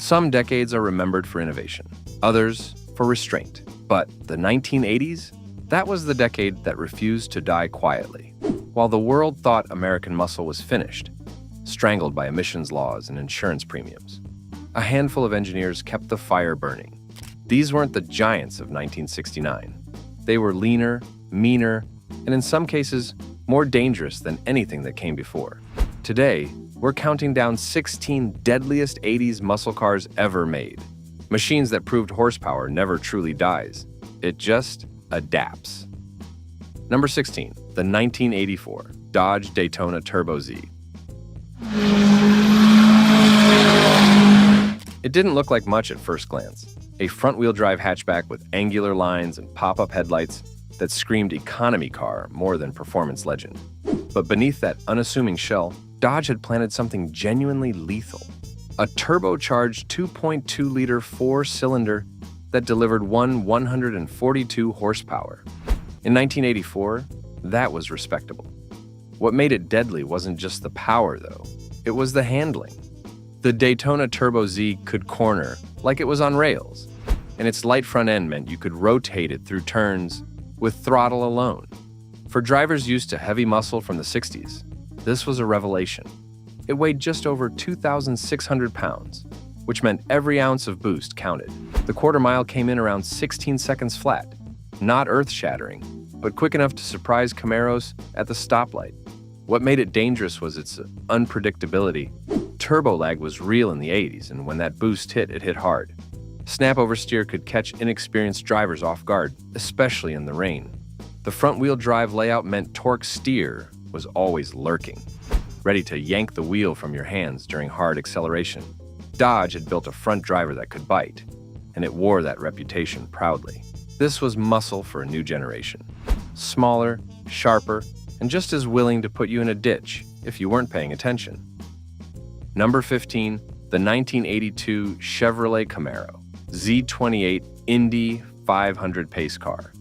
Some decades are remembered for innovation, others for restraint. But the 1980s? That was the decade that refused to die quietly. While the world thought American muscle was finished, strangled by emissions laws and insurance premiums, a handful of engineers kept the fire burning. These weren't the giants of 1969. They were leaner, meaner, and in some cases, more dangerous than anything that came before. Today, we're counting down 16 deadliest 80s muscle cars ever made. Machines that proved horsepower never truly dies. It just adapts. Number 16, the 1984 Dodge Daytona Turbo Z. It didn't look like much at first glance. A front-wheel drive hatchback with angular lines and pop-up headlights that screamed economy car more than performance legend. But beneath that unassuming shell, Dodge had planted something genuinely lethal. A turbocharged 2.2-liter four-cylinder that delivered 142 horsepower. In 1984, that was respectable. What made it deadly wasn't just the power, though. It was the handling. The Daytona Turbo Z could corner like it was on rails, and its light front end meant you could rotate it through turns with throttle alone. For drivers used to heavy muscle from the 60s, this was a revelation. It weighed just over 2,600 pounds, which meant every ounce of boost counted. The quarter mile came in around 16 seconds flat, not earth-shattering, but quick enough to surprise Camaros at the stoplight. What made it dangerous was its unpredictability. Turbo lag was real in the 80s, and when that boost hit, it hit hard. Snap oversteer could catch inexperienced drivers off guard, especially in the rain. The front-wheel drive layout meant torque steer was always lurking, ready to yank the wheel from your hands during hard acceleration. Dodge had built a front driver that could bite, and it wore that reputation proudly. This was muscle for a new generation. Smaller, sharper, and just as willing to put you in a ditch if you weren't paying attention. Number 15, the 1982 Chevrolet Camaro Z28 Indy 500 pace car.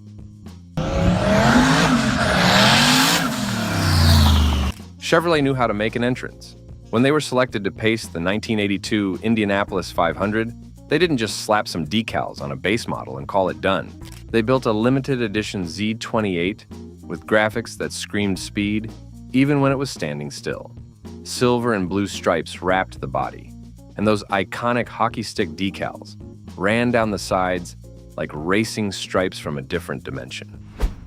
Chevrolet knew how to make an entrance. When they were selected to pace the 1982 Indianapolis 500, they didn't just slap some decals on a base model and call it done. They built a limited edition Z28 with graphics that screamed speed, even when it was standing still. Silver and blue stripes wrapped the body, and those iconic hockey stick decals ran down the sides like racing stripes from a different dimension.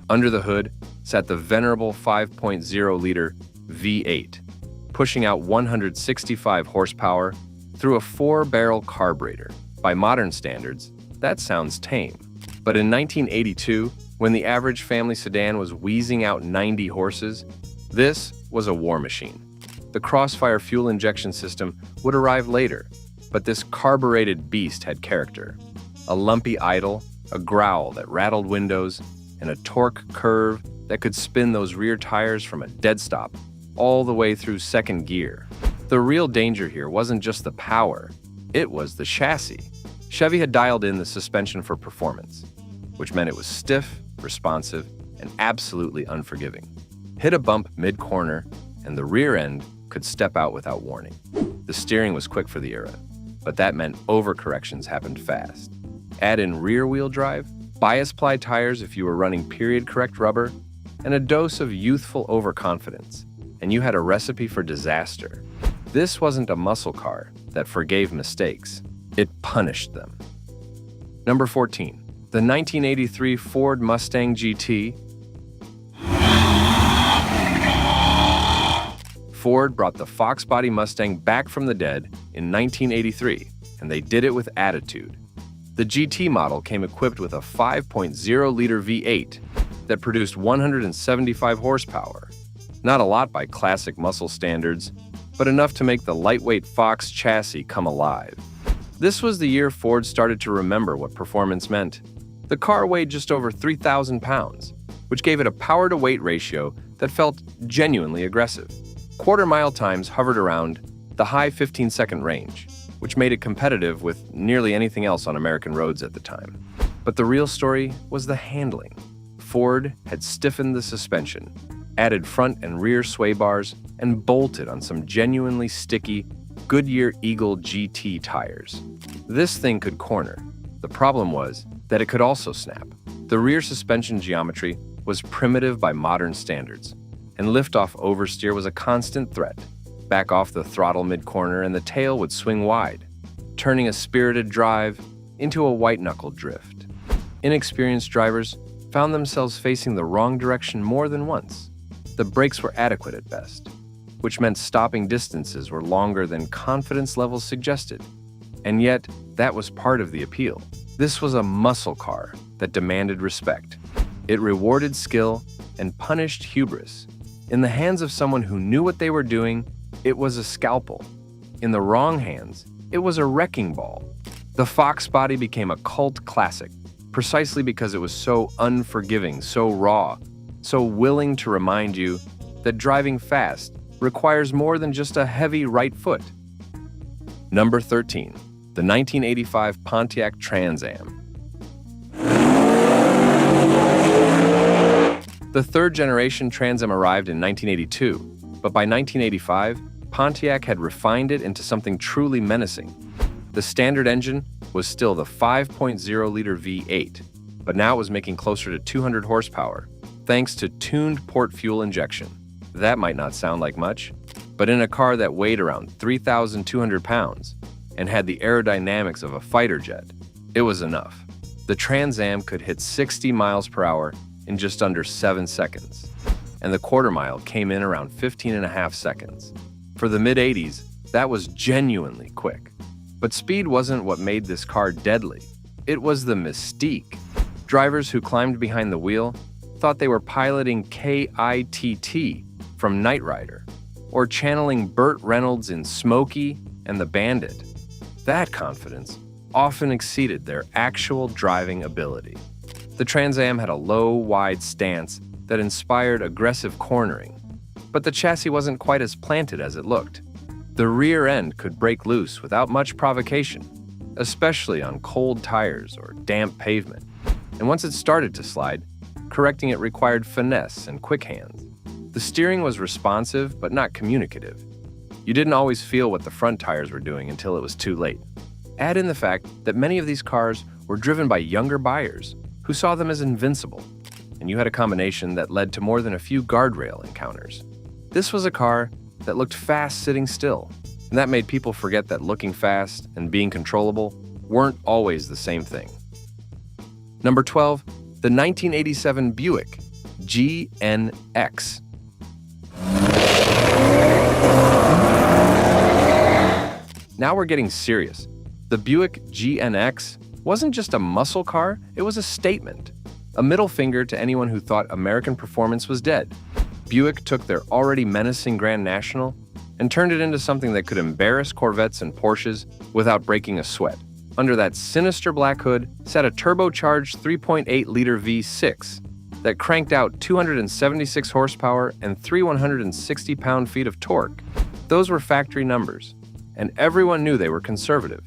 Under the hood sat the venerable 5.0-liter V8, pushing out 165 horsepower through a 4-barrel carburetor. By modern standards, that sounds tame. But in 1982, when the average family sedan was wheezing out 90 horses, this was a war machine. The Crossfire fuel injection system would arrive later, but this carbureted beast had character. A lumpy idle, a growl that rattled windows, and a torque curve that could spin those rear tires from a dead stop all the way through second gear. The real danger here wasn't just the power, it was the chassis. Chevy had dialed in the suspension for performance, which meant it was stiff, responsive, and absolutely unforgiving. Hit a bump mid-corner, and the rear end could step out without warning. The steering was quick for the era, but that meant overcorrections happened fast. Add in rear-wheel drive, bias-ply tires if you were running period-correct rubber, and a dose of youthful overconfidence, and you had a recipe for disaster. This wasn't a muscle car that forgave mistakes. It punished them. Number 14, the 1983 Ford Mustang GT. Ford brought the Fox body Mustang back from the dead in 1983, and they did it with attitude. The GT model came equipped with a 5.0-liter V8 that produced 175 horsepower. Not a lot by classic muscle standards, but enough to make the lightweight Fox chassis come alive. This was the year Ford started to remember what performance meant. The car weighed just over 3,000 pounds, which gave it a power-to-weight ratio that felt genuinely aggressive. Quarter-mile times hovered around the high 15-second range, which made it competitive with nearly anything else on American roads at the time. But the real story was the handling. Ford had stiffened the suspension, added front and rear sway bars, and bolted on some genuinely sticky, Goodyear Eagle GT tires. This thing could corner. The problem was that it could also snap. The rear suspension geometry was primitive by modern standards, and liftoff oversteer was a constant threat. Back off the throttle mid-corner and the tail would swing wide, turning a spirited drive into a white-knuckle drift. Inexperienced drivers found themselves facing the wrong direction more than once. The brakes were adequate at best, which meant stopping distances were longer than confidence levels suggested. And yet, that was part of the appeal. This was a muscle car that demanded respect. It rewarded skill and punished hubris. In the hands of someone who knew what they were doing, it was a scalpel. In the wrong hands, it was a wrecking ball. The Fox body became a cult classic, precisely because it was so unforgiving, so raw, so willing to remind you that driving fast requires more than just a heavy right foot. Number 13, the 1985 Pontiac Trans Am. The third-generation Trans Am arrived in 1982, but by 1985, Pontiac had refined it into something truly menacing. The standard engine was still the 5.0-liter V8, but now it was making closer to 200 horsepower, thanks to tuned port fuel injection. That might not sound like much, but in a car that weighed around 3,200 pounds and had the aerodynamics of a fighter jet, it was enough. The Trans Am could hit 60 miles per hour in just under 7 seconds, and the quarter mile came in around 15.5 seconds. For the mid-80s, that was genuinely quick. But speed wasn't what made this car deadly. It was the mystique. Drivers who climbed behind the wheel thought they were piloting KITT from Knight Rider, or channeling Burt Reynolds in Smokey and the Bandit. That confidence often exceeded their actual driving ability. The Trans Am had a low, wide stance that inspired aggressive cornering, but the chassis wasn't quite as planted as it looked. The rear end could break loose without much provocation, especially on cold tires or damp pavement. And once it started to slide, correcting it required finesse and quick hands. The steering was responsive but not communicative. You didn't always feel what the front tires were doing until it was too late. Add in the fact that many of these cars were driven by younger buyers who saw them as invincible, and you had a combination that led to more than a few guardrail encounters. This was a car that looked fast sitting still, and that made people forget that looking fast and being controllable weren't always the same thing. Number 12, the 1987 Buick GNX. Now we're getting serious. The Buick GNX wasn't just a muscle car, it was a statement. A middle finger to anyone who thought American performance was dead. Buick took their already menacing Grand National and turned it into something that could embarrass Corvettes and Porsches without breaking a sweat. Under that sinister black hood sat a turbocharged 3.8-liter V6 that cranked out 276 horsepower and 160 pound-feet of torque. Those were factory numbers, and everyone knew they were conservative.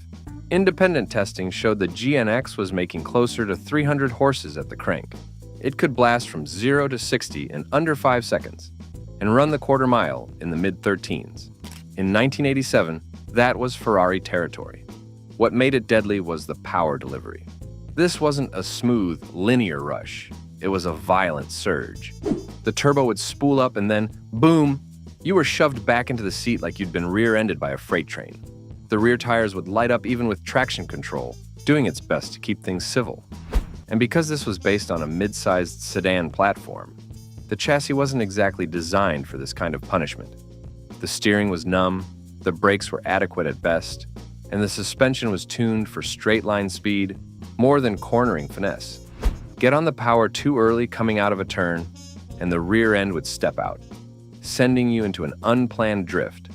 Independent testing showed the GNX was making closer to 300 horses at the crank. It could blast from 0 to 60 in under 5 seconds and run the quarter mile in the mid-13s. In 1987, that was Ferrari territory. What made it deadly was the power delivery. This wasn't a smooth, linear rush. It was a violent surge. The turbo would spool up and then, boom, you were shoved back into the seat like you'd been rear-ended by a freight train. The rear tires would light up even with traction control, doing its best to keep things civil. And because this was based on a mid-sized sedan platform, the chassis wasn't exactly designed for this kind of punishment. The steering was numb, the brakes were adequate at best, and the suspension was tuned for straight-line speed more than cornering finesse. Get on the power too early coming out of a turn, and the rear end would step out, sending you into an unplanned drift.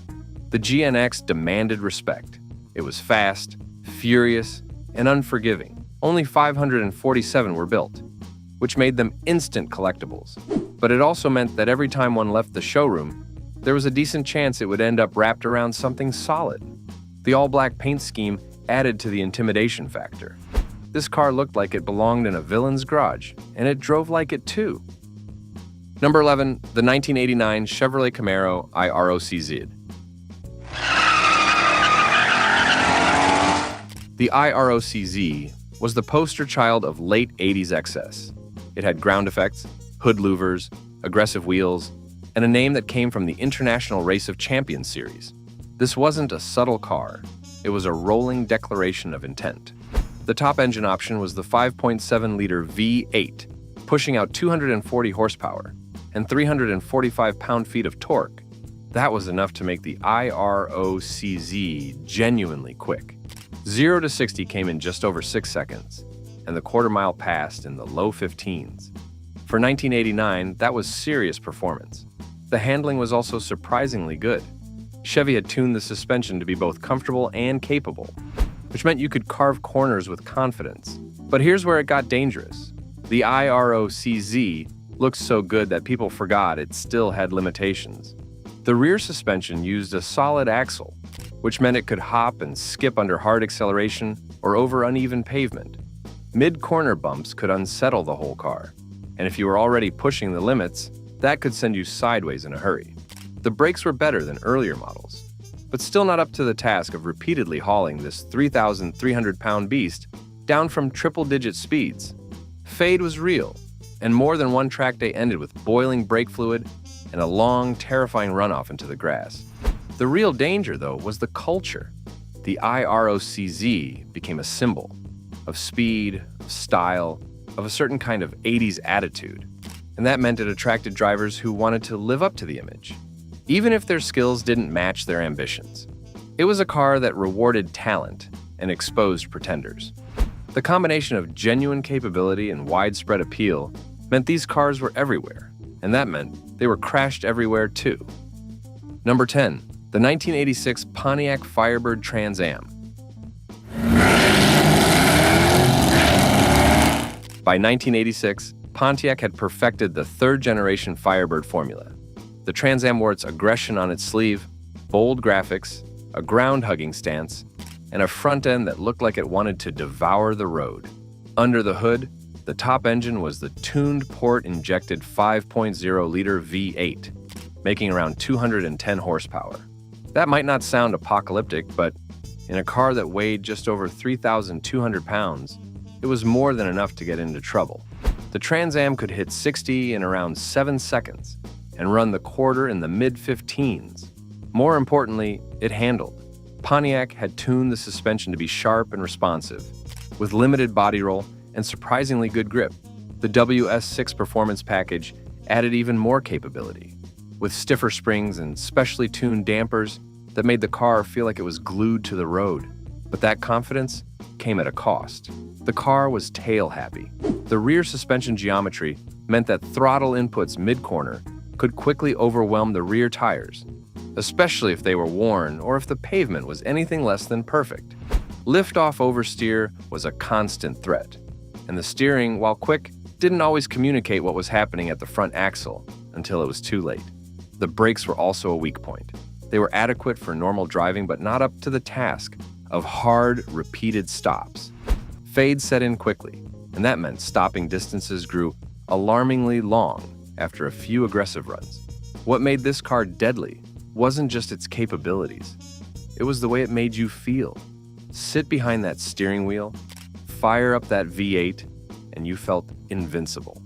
The GNX demanded respect. It was fast, furious, and unforgiving. Only 547 were built, which made them instant collectibles. But it also meant that every time one left the showroom, there was a decent chance it would end up wrapped around something solid. The all-black paint scheme added to the intimidation factor. This car looked like it belonged in a villain's garage, and it drove like it too. Number 11, the 1989 Chevrolet Camaro IROCZ. The IROCZ was the poster child of late 80s excess. It had ground effects, hood louvers, aggressive wheels, and a name that came from the International Race of Champions series. This wasn't a subtle car, it was a rolling declaration of intent. The top engine option was the 5.7-liter V8, pushing out 240 horsepower and 345 pound-feet of torque. That was enough to make the IROCZ genuinely quick. 0 to 60 came in just over 6 seconds, and the quarter-mile passed in the low 15s. For 1989, that was serious performance. The handling was also surprisingly good. Chevy had tuned the suspension to be both comfortable and capable, which meant you could carve corners with confidence. But here's where it got dangerous. The IROCZ looked so good that people forgot it still had limitations. The rear suspension used a solid axle, which meant it could hop and skip under hard acceleration or over uneven pavement. Mid-corner bumps could unsettle the whole car, and if you were already pushing the limits, that could send you sideways in a hurry. The brakes were better than earlier models, but still not up to the task of repeatedly hauling this 3,300-pound beast down from triple-digit speeds. Fade was real, and more than one track day ended with boiling brake fluid and a long, terrifying runoff into the grass. The real danger, though, was the culture. The IROCZ became a symbol of speed, of style, of a certain kind of 80s attitude, and that meant it attracted drivers who wanted to live up to the image, even if their skills didn't match their ambitions. It was a car that rewarded talent and exposed pretenders. The combination of genuine capability and widespread appeal meant these cars were everywhere, and that meant they were crashed everywhere too. Number 10, the 1986 Pontiac Firebird Trans Am. By 1986, Pontiac had perfected the third-generation Firebird formula. The Trans Am wore its aggression on its sleeve, bold graphics, a ground-hugging stance, and a front end that looked like it wanted to devour the road. Under the hood, the top engine was the tuned port-injected 5.0-liter V8, making around 210 horsepower. That might not sound apocalyptic, but in a car that weighed just over 3,200 pounds, it was more than enough to get into trouble. The Trans Am could hit 60 in around 7 seconds and run the quarter in the mid-15s. More importantly, it handled. Pontiac had tuned the suspension to be sharp and responsive, with limited body roll and surprisingly good grip. The WS6 performance package added even more capability, with stiffer springs and specially tuned dampers that made the car feel like it was glued to the road. But that confidence came at a cost. The car was tail-happy. The rear suspension geometry meant that throttle inputs mid-corner could quickly overwhelm the rear tires, especially if they were worn or if the pavement was anything less than perfect. Lift-off oversteer was a constant threat, and the steering, while quick, didn't always communicate what was happening at the front axle until it was too late. The brakes were also a weak point. They were adequate for normal driving, but not up to the task of hard, repeated stops. Fade set in quickly, and that meant stopping distances grew alarmingly long after a few aggressive runs. What made this car deadly wasn't just its capabilities. It was the way it made you feel. Sit behind that steering wheel, fire up that V8, and you felt invincible.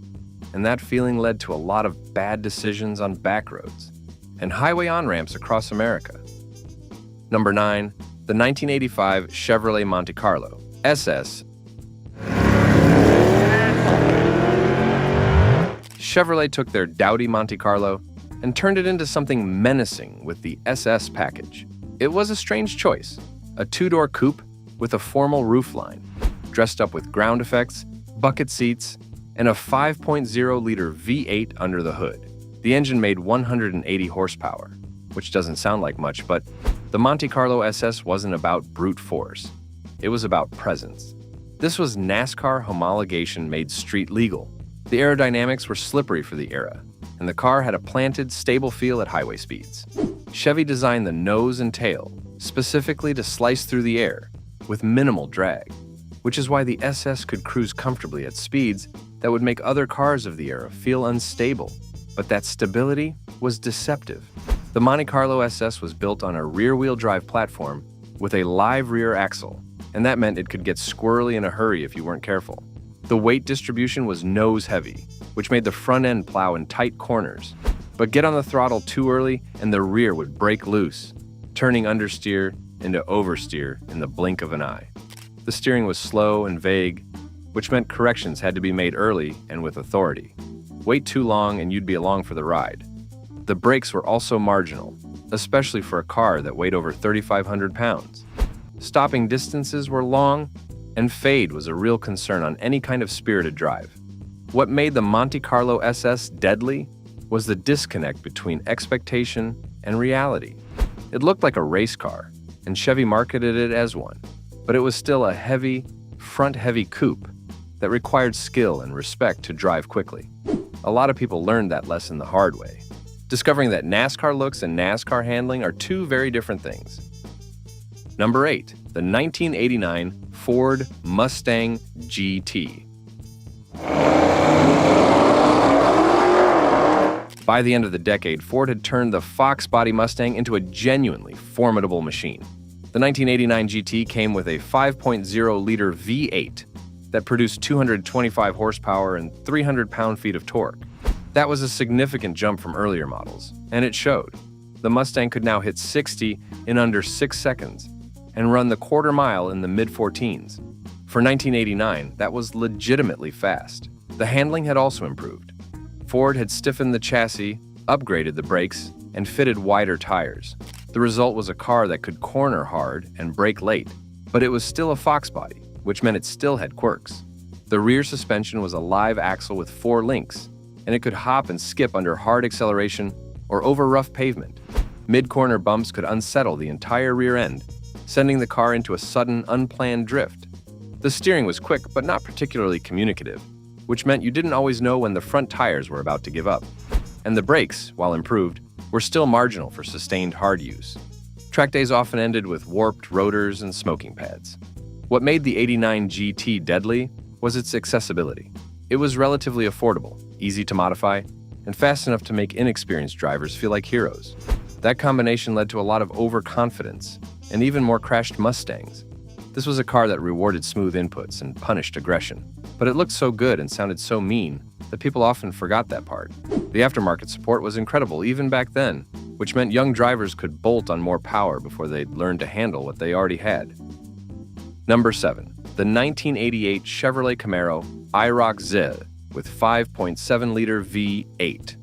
And that feeling led to a lot of bad decisions on back roads and highway on-ramps across America. Number 9, the 1985 Chevrolet Monte Carlo SS. Chevrolet took their dowdy Monte Carlo and turned it into something menacing with the SS package. It was a strange choice, a two-door coupe with a formal roofline, dressed up with ground effects, bucket seats, and a 5.0-liter V8 under the hood. The engine made 180 horsepower, which doesn't sound like much, but the Monte Carlo SS wasn't about brute force. It was about presence. This was NASCAR homologation made street legal. The aerodynamics were slippery for the era, and the car had a planted, stable feel at highway speeds. Chevy designed the nose and tail specifically to slice through the air with minimal drag, which is why the SS could cruise comfortably at speeds that would make other cars of the era feel unstable. But that stability was deceptive. The Monte Carlo SS was built on a rear-wheel drive platform with a live rear axle, and that meant it could get squirrely in a hurry if you weren't careful. The weight distribution was nose-heavy, which made the front end plow in tight corners. But get on the throttle too early and the rear would break loose, turning understeer into oversteer in the blink of an eye. The steering was slow and vague, which meant corrections had to be made early and with authority. Wait too long and you'd be along for the ride. The brakes were also marginal, especially for a car that weighed over 3,500 pounds. Stopping distances were long, and fade was a real concern on any kind of spirited drive. What made the Monte Carlo SS deadly was the disconnect between expectation and reality. It looked like a race car, and Chevy marketed it as one, but it was still a heavy, front-heavy coupe that required skill and respect to drive quickly. A lot of people learned that lesson the hard way, discovering that NASCAR looks and NASCAR handling are two very different things. Number 8, the 1989 Ford Mustang GT. By the end of the decade, Ford had turned the Fox body Mustang into a genuinely formidable machine. The 1989 GT came with a 5.0-liter V8 that produced 225 horsepower and 300 pound-feet of torque. That was a significant jump from earlier models, and it showed. The Mustang could now hit 60 in under 6 seconds and run the quarter mile in the mid-14s. For 1989, that was legitimately fast. The handling had also improved. Ford had stiffened the chassis, upgraded the brakes, and fitted wider tires. The result was a car that could corner hard and brake late, but it was still a Fox body, which meant it still had quirks. The rear suspension was a live axle with 4 links, and it could hop and skip under hard acceleration or over rough pavement. Mid-corner bumps could unsettle the entire rear end, sending the car into a sudden, unplanned drift. The steering was quick but not particularly communicative, which meant you didn't always know when the front tires were about to give up. And the brakes, while improved, were still marginal for sustained hard use. Track days often ended with warped rotors and smoking pads. What made the 89 GT deadly was its accessibility. It was relatively affordable, easy to modify, and fast enough to make inexperienced drivers feel like heroes. That combination led to a lot of overconfidence and even more crashed Mustangs. This was a car that rewarded smooth inputs and punished aggression, but it looked so good and sounded so mean that people often forgot that part. The aftermarket support was incredible even back then, which meant young drivers could bolt on more power before they'd learn to handle what they already had. Number 7, the 1988 Chevrolet Camaro IROC Z with 5.7-liter V8.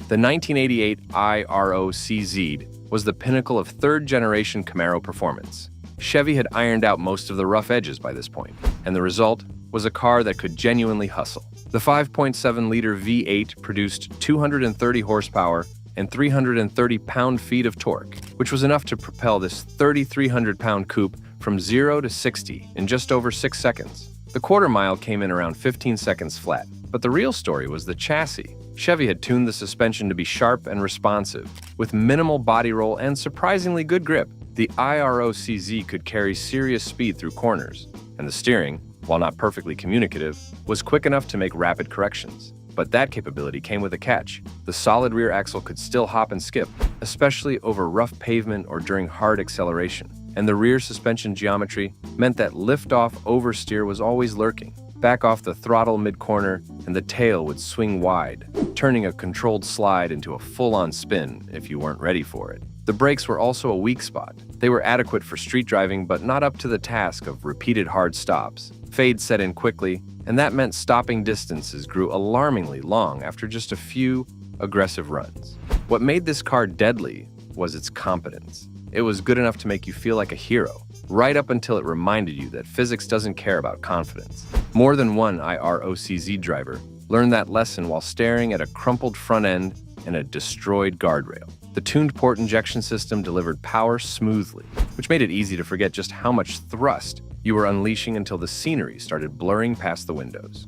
The 1988 IROC-Z was the pinnacle of third-generation Camaro performance. Chevy had ironed out most of the rough edges by this point, and the result was a car that could genuinely hustle. The 5.7-liter V8 produced 230 horsepower and 330 pound-feet of torque, which was enough to propel this 3,300-pound coupe from 0 to 60 in just over 6 seconds. The quarter mile came in around 15 seconds flat, but the real story was the chassis. Chevy had tuned the suspension to be sharp and responsive, with minimal body roll and surprisingly good grip. The IROC-Z could carry serious speed through corners, and the steering, while not perfectly communicative, was quick enough to make rapid corrections. But that capability came with a catch. The solid rear axle could still hop and skip, especially over rough pavement or during hard acceleration. And the rear suspension geometry meant that lift-off oversteer was always lurking. Back off the throttle mid-corner, and the tail would swing wide, turning a controlled slide into a full-on spin if you weren't ready for it. The brakes were also a weak spot. They were adequate for street driving, but not up to the task of repeated hard stops. Fade set in quickly, and that meant stopping distances grew alarmingly long after just a few aggressive runs. What made this car deadly was its competence. It was good enough to make you feel like a hero, right up until it reminded you that physics doesn't care about confidence. More than one IROC-Z driver learned that lesson while staring at a crumpled front end and a destroyed guardrail. The tuned port injection system delivered power smoothly, which made it easy to forget just how much thrust you were unleashing until the scenery started blurring past the windows.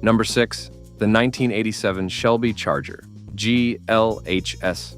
Number 6, the 1987 Shelby Charger GLHS.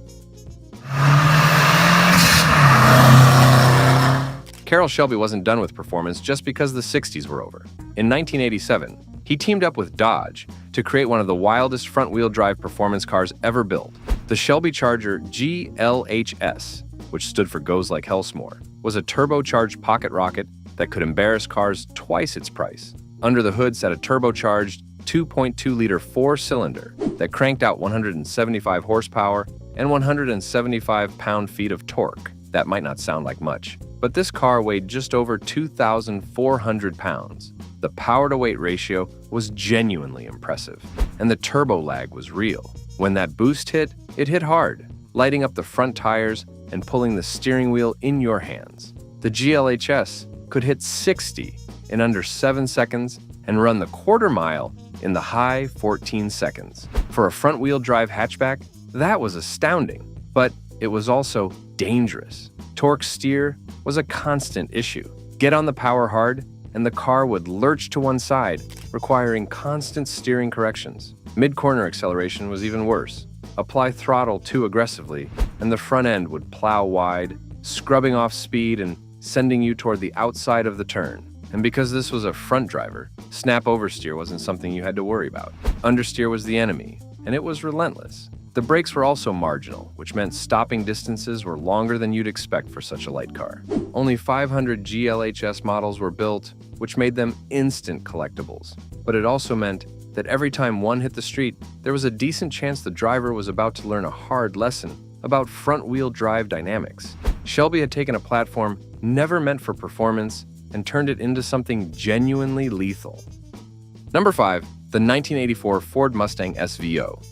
Carroll Shelby wasn't done with performance just because the 60s were over. In 1987, he teamed up with Dodge to create one of the wildest front-wheel drive performance cars ever built. The Shelby Charger GLHS, which stood for Goes Like Hellsmore, was a turbocharged pocket rocket that could embarrass cars twice its price. Under the hood sat a turbocharged 2.2-liter four-cylinder that cranked out 175 horsepower and 175 pound-feet of torque. That might not sound like much, but this car weighed just over 2,400 pounds. The power-to-weight ratio was genuinely impressive, and the turbo lag was real. When that boost hit, it hit hard, lighting up the front tires and pulling the steering wheel in your hands. The GLHS could hit 60 in under 7 seconds and run the quarter mile in the high 14 seconds. For a front-wheel drive hatchback, that was astounding, but it was also dangerous. Torque steer was a constant issue. Get on the power hard, and the car would lurch to one side, requiring constant steering corrections. Mid-corner acceleration was even worse. Apply throttle too aggressively, and the front end would plow wide, scrubbing off speed and sending you toward the outside of the turn. And because this was a front driver, snap oversteer wasn't something you had to worry about. Understeer was the enemy, and it was relentless. The brakes were also marginal, which meant stopping distances were longer than you'd expect for such a light car. Only 500 GLHS models were built, which made them instant collectibles. But it also meant that every time one hit the street, there was a decent chance the driver was about to learn a hard lesson about front-wheel drive dynamics. Shelby had taken a platform never meant for performance and turned it into something genuinely lethal. Number 5, the 1984 Ford Mustang SVO.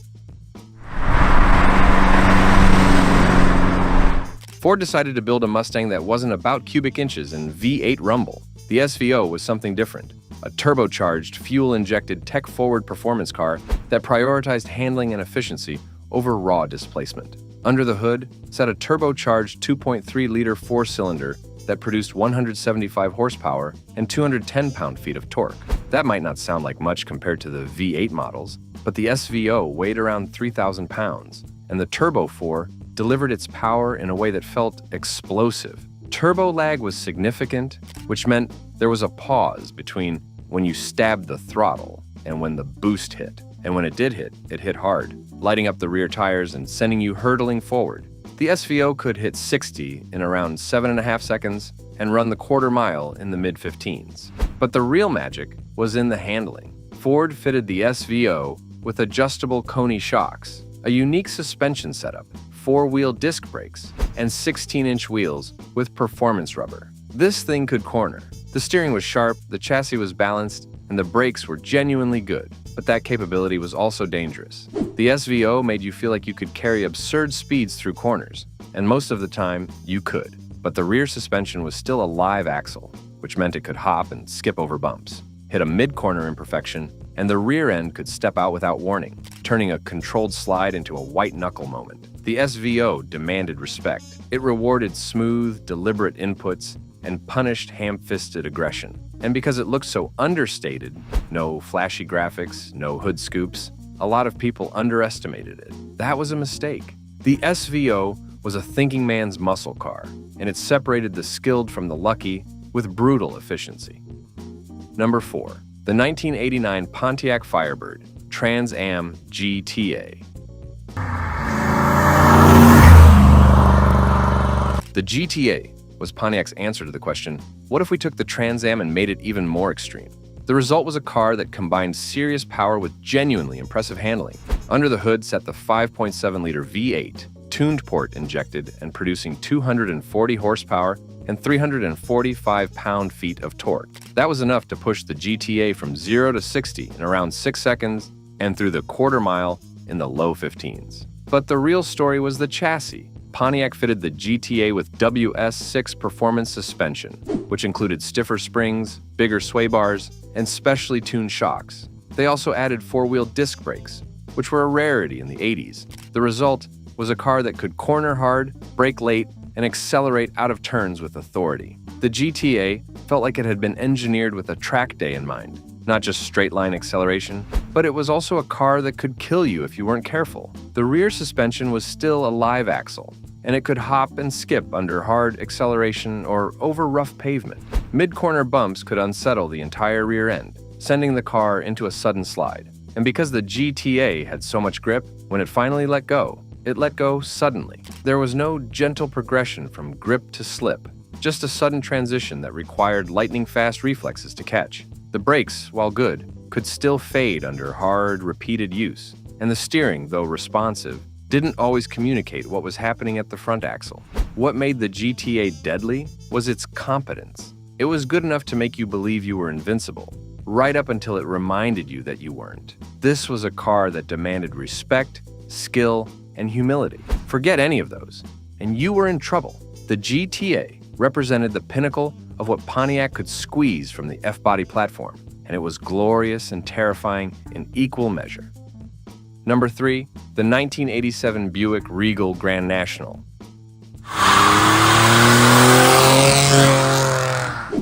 Ford decided to build a Mustang that wasn't about cubic inches and V8 rumble. The SVO was something different, a turbocharged, fuel-injected, tech-forward performance car that prioritized handling and efficiency over raw displacement. Under the hood sat a turbocharged 2.3-liter four-cylinder that produced 175 horsepower and 210 pound-feet of torque. That might not sound like much compared to the V8 models, but the SVO weighed around 3,000 pounds, and the Turbo 4 delivered its power in a way that felt explosive. Turbo lag was significant, which meant there was a pause between when you stabbed the throttle and when the boost hit. And when it did hit, it hit hard, lighting up the rear tires and sending you hurtling forward. The SVO could hit 60 in around 7.5 seconds and run the quarter mile in the mid-15s. But the real magic was in the handling. Ford fitted the SVO with adjustable Coney shocks, a unique suspension setup, 4-wheel disc brakes, and 16-inch wheels with performance rubber. This thing could corner. The steering was sharp, the chassis was balanced, and the brakes were genuinely good. But that capability was also dangerous. The SVO made you feel like you could carry absurd speeds through corners, and most of the time, you could. But the rear suspension was still a live axle, which meant it could hop and skip over bumps, hit a mid-corner imperfection, and the rear end could step out without warning, turning a controlled slide into a white-knuckle moment. The SVO demanded respect. It rewarded smooth, deliberate inputs and punished ham-fisted aggression. And because it looked so understated, no flashy graphics, no hood scoops, a lot of people underestimated it. That was a mistake. The SVO was a thinking man's muscle car, and it separated the skilled from the lucky with brutal efficiency. Number 4, the 1989 Pontiac Firebird Trans Am GTA. The GTA was Pontiac's answer to the question, what if we took the Trans Am and made it even more extreme? The result was a car that combined serious power with genuinely impressive handling. Under the hood sat the 5.7-liter V8, tuned port injected and producing 240 horsepower and 345 pound-feet of torque. That was enough to push the GTA from 0 to 60 in around 6 seconds and through the quarter mile in the low 15s. But the real story was the chassis. Pontiac fitted the GTA with WS6 performance suspension, which included stiffer springs, bigger sway bars, and specially tuned shocks. They also added 4-wheel disc brakes, which were a rarity in the 80s. The result was a car that could corner hard, brake late, and accelerate out of turns with authority. The GTA felt like it had been engineered with a track day in mind, not just straight-line acceleration, but it was also a car that could kill you if you weren't careful. The rear suspension was still a live axle, and it could hop and skip under hard acceleration or over rough pavement. Mid-corner bumps could unsettle the entire rear end, sending the car into a sudden slide. And because the GTA had so much grip, when it finally let go, it let go suddenly. There was no gentle progression from grip to slip, just a sudden transition that required lightning-fast reflexes to catch. The brakes, while good, could still fade under hard, repeated use, and the steering, though responsive, didn't always communicate what was happening at the front axle. What made the GTA deadly was its competence. It was good enough to make you believe you were invincible, right up until it reminded you that you weren't. This was a car that demanded respect, skill, and humility. Forget any of those, and you were in trouble. The GTA represented the pinnacle of what Pontiac could squeeze from the F-body platform, and it was glorious and terrifying in equal measure. Number 3, the 1987 Buick Regal Grand National.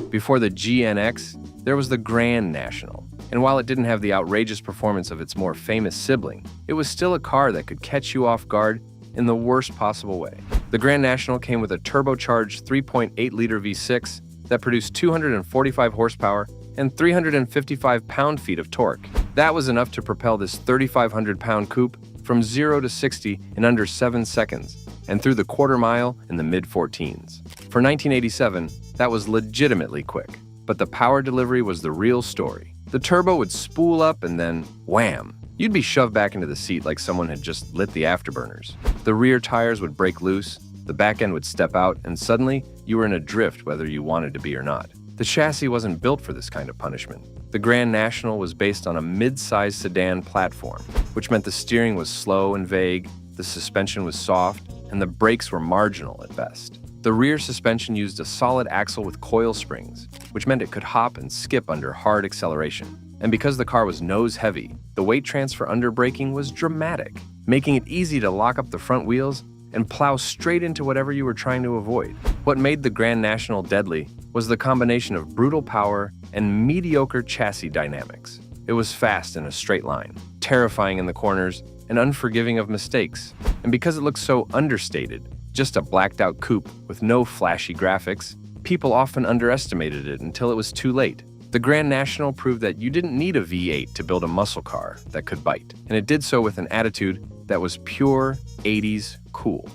Before the GNX, there was the Grand National, and while it didn't have the outrageous performance of its more famous sibling, it was still a car that could catch you off guard in the worst possible way. The Grand National came with a turbocharged 3.8-liter V6 that produced 245 horsepower and 355 pound-feet of torque. That was enough to propel this 3,500-pound coupe from 0 to 60 in under 7 seconds and through the quarter mile in the mid-14s. For 1987, that was legitimately quick, but the power delivery was the real story. The turbo would spool up and then wham! You'd be shoved back into the seat like someone had just lit the afterburners. The rear tires would break loose, the back end would step out, and suddenly you were in a drift whether you wanted to be or not. The chassis wasn't built for this kind of punishment. The Grand National was based on a mid-sized sedan platform, which meant the steering was slow and vague, the suspension was soft, and the brakes were marginal at best. The rear suspension used a solid axle with coil springs, which meant it could hop and skip under hard acceleration. And because the car was nose-heavy, the weight transfer under braking was dramatic, making it easy to lock up the front wheels and plow straight into whatever you were trying to avoid. What made the Grand National deadly was the combination of brutal power and mediocre chassis dynamics. It was fast in a straight line, terrifying in the corners, and unforgiving of mistakes. And because it looked so understated, just a blacked-out coupe with no flashy graphics, people often underestimated it until it was too late. The Grand National proved that you didn't need a V8 to build a muscle car that could bite, and it did so with an attitude that was pure 80s cool.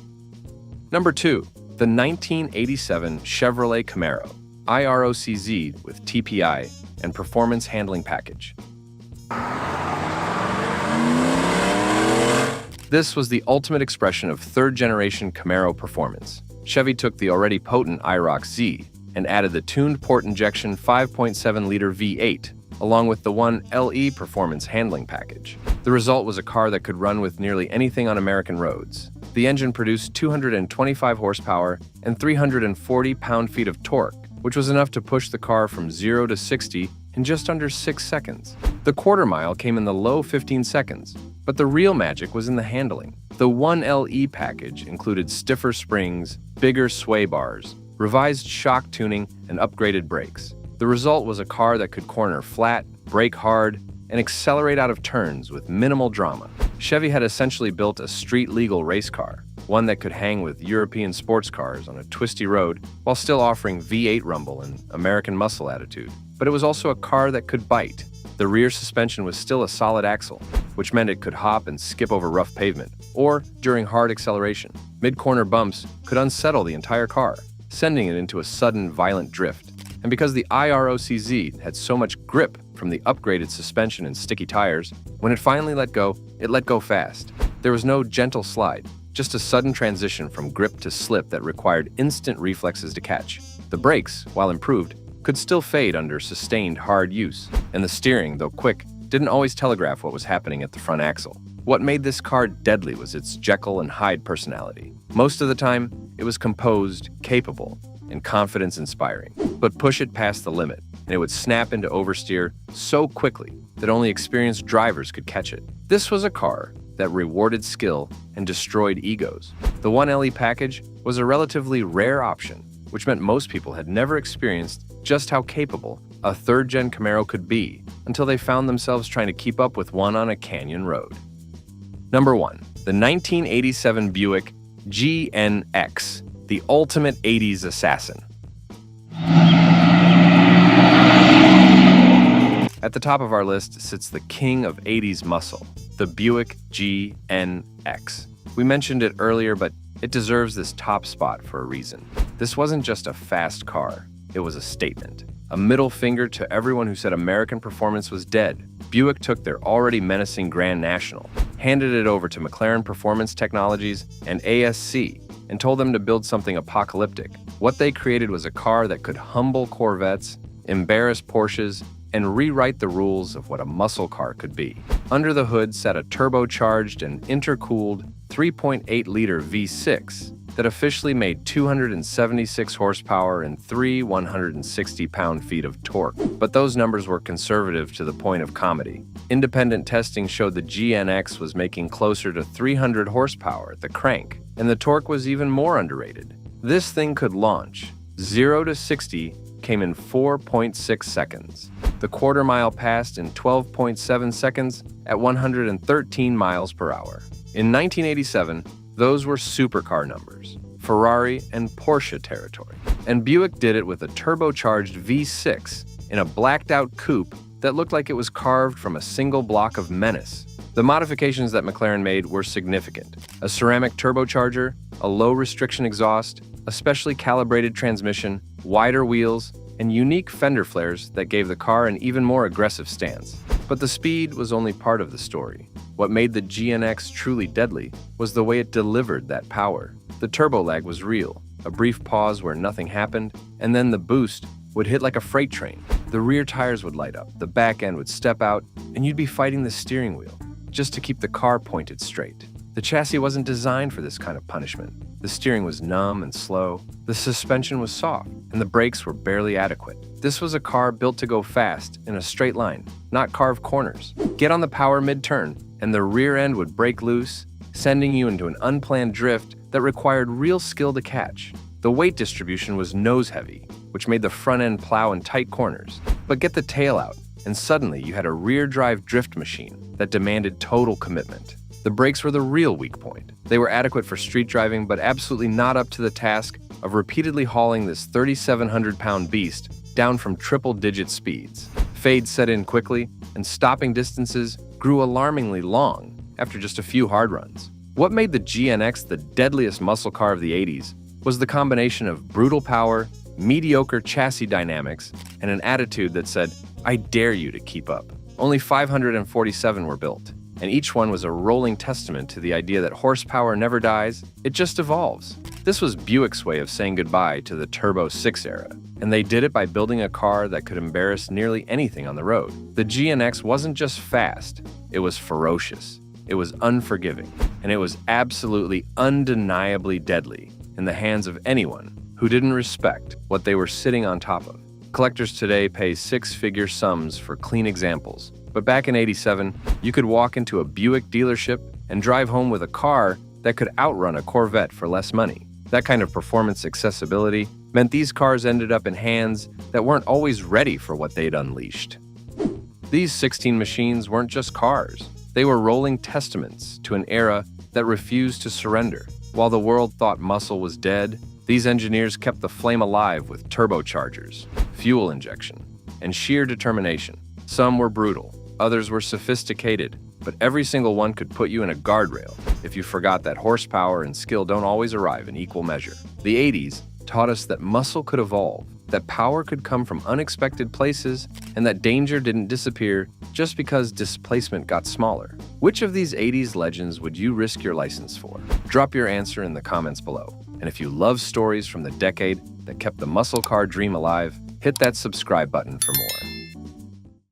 Number 2, the 1987 Chevrolet Camaro, IROCZ with TPI and Performance Handling Package. This was the ultimate expression of third-generation Camaro performance. Chevy took the already potent IROC-Z and added the tuned port injection 5.7-liter V8, along with the 1LE Performance Handling Package. The result was a car that could run with nearly anything on American roads. The engine produced 225 horsepower and 340 pound-feet of torque, which was enough to push the car from 0 to 60 in just under 6 seconds. The quarter mile came in the low 15 seconds, but the real magic was in the handling. The 1LE package included stiffer springs, bigger sway bars, revised shock tuning, and upgraded brakes. The result was a car that could corner flat, brake hard, and accelerate out of turns with minimal drama. Chevy had essentially built a street-legal race car, one that could hang with European sports cars on a twisty road while still offering V8 rumble and American muscle attitude. But it was also a car that could bite. The rear suspension was still a solid axle, which meant it could hop and skip over rough pavement, or during hard acceleration. Mid-corner bumps could unsettle the entire car, sending it into a sudden, violent drift. And because the IROCZ had so much grip from the upgraded suspension and sticky tires, when it finally let go fast. There was no gentle slide, just a sudden transition from grip to slip that required instant reflexes to catch. The brakes, while improved, could still fade under sustained hard use, and the steering, though quick, didn't always telegraph what was happening at the front axle. What made this car deadly was its Jekyll and Hyde personality. Most of the time, it was composed, capable, and confidence-inspiring. But push it past the limit, and it would snap into oversteer so quickly that only experienced drivers could catch it. This was a car that rewarded skill and destroyed egos. The 1LE package was a relatively rare option, which meant most people had never experienced just how capable a third-gen Camaro could be until they found themselves trying to keep up with one on a canyon road. Number 1, the 1987 Buick GNX, the ultimate 80s assassin. At the top of our list sits the king of 80s muscle, the Buick GNX. We mentioned it earlier, but it deserves this top spot for a reason. This wasn't just a fast car, it was a statement. A middle finger to everyone who said American performance was dead. Buick took their already menacing Grand National, handed it over to McLaren Performance Technologies and ASC, and told them to build something apocalyptic. What they created was a car that could humble Corvettes, embarrass Porsches, and rewrite the rules of what a muscle car could be. Under the hood sat a turbocharged and intercooled 3.8-liter V6 that officially made 276 horsepower and 160 pound-feet of torque. But those numbers were conservative to the point of comedy. Independent testing showed the GNX was making closer to 300 horsepower at the crank, and the torque was even more underrated. This thing could launch 0 to 60 came in 4.6 seconds. The quarter mile passed in 12.7 seconds at 113 miles per hour. In 1987, those were supercar numbers, Ferrari and Porsche territory. And Buick did it with a turbocharged V6 in a blacked-out coupe that looked like it was carved from a single block of menace. The modifications that McLaren made were significant. A ceramic turbocharger, a low-restriction exhaust, a specially calibrated transmission, wider wheels, and unique fender flares that gave the car an even more aggressive stance. But the speed was only part of the story. What made the GNX truly deadly was the way it delivered that power. The turbo lag was real, a brief pause where nothing happened, and then the boost would hit like a freight train. The rear tires would light up, the back end would step out, and you'd be fighting the steering wheel just to keep the car pointed straight. The chassis wasn't designed for this kind of punishment. The steering was numb and slow, the suspension was soft, and the brakes were barely adequate. This was a car built to go fast in a straight line, not carve corners. Get on the power mid-turn, and the rear end would break loose, sending you into an unplanned drift that required real skill to catch. The weight distribution was nose-heavy, which made the front end plow in tight corners. But get the tail out, and suddenly you had a rear-drive drift machine that demanded total commitment. The brakes were the real weak point. They were adequate for street driving, but absolutely not up to the task of repeatedly hauling this 3,700-pound beast down from triple-digit speeds. Fades set in quickly, and stopping distances grew alarmingly long after just a few hard runs. What made the GNX the deadliest muscle car of the 80s was the combination of brutal power, mediocre chassis dynamics, and an attitude that said, "I dare you to keep up." Only 547 were built, and each one was a rolling testament to the idea that horsepower never dies, it just evolves. This was Buick's way of saying goodbye to the Turbo 6 era, and they did it by building a car that could embarrass nearly anything on the road. The GNX wasn't just fast, it was ferocious, it was unforgiving, and it was absolutely undeniably deadly in the hands of anyone who didn't respect what they were sitting on top of. Collectors today pay six-figure sums for clean examples, but back in '87, you could walk into a Buick dealership and drive home with a car that could outrun a Corvette for less money. That kind of performance accessibility meant these cars ended up in hands that weren't always ready for what they'd unleashed. These 16 machines weren't just cars. They were rolling testaments to an era that refused to surrender. While the world thought muscle was dead, these engineers kept the flame alive with turbochargers, fuel injection, and sheer determination. Some were brutal, others were sophisticated, but every single one could put you in a guardrail if you forgot that horsepower and skill don't always arrive in equal measure. The 80s taught us that muscle could evolve, that power could come from unexpected places, and that danger didn't disappear just because displacement got smaller. Which of these 80s legends would you risk your license for? Drop your answer in the comments below. And if you love stories from the decade that kept the muscle car dream alive, hit that subscribe button for more.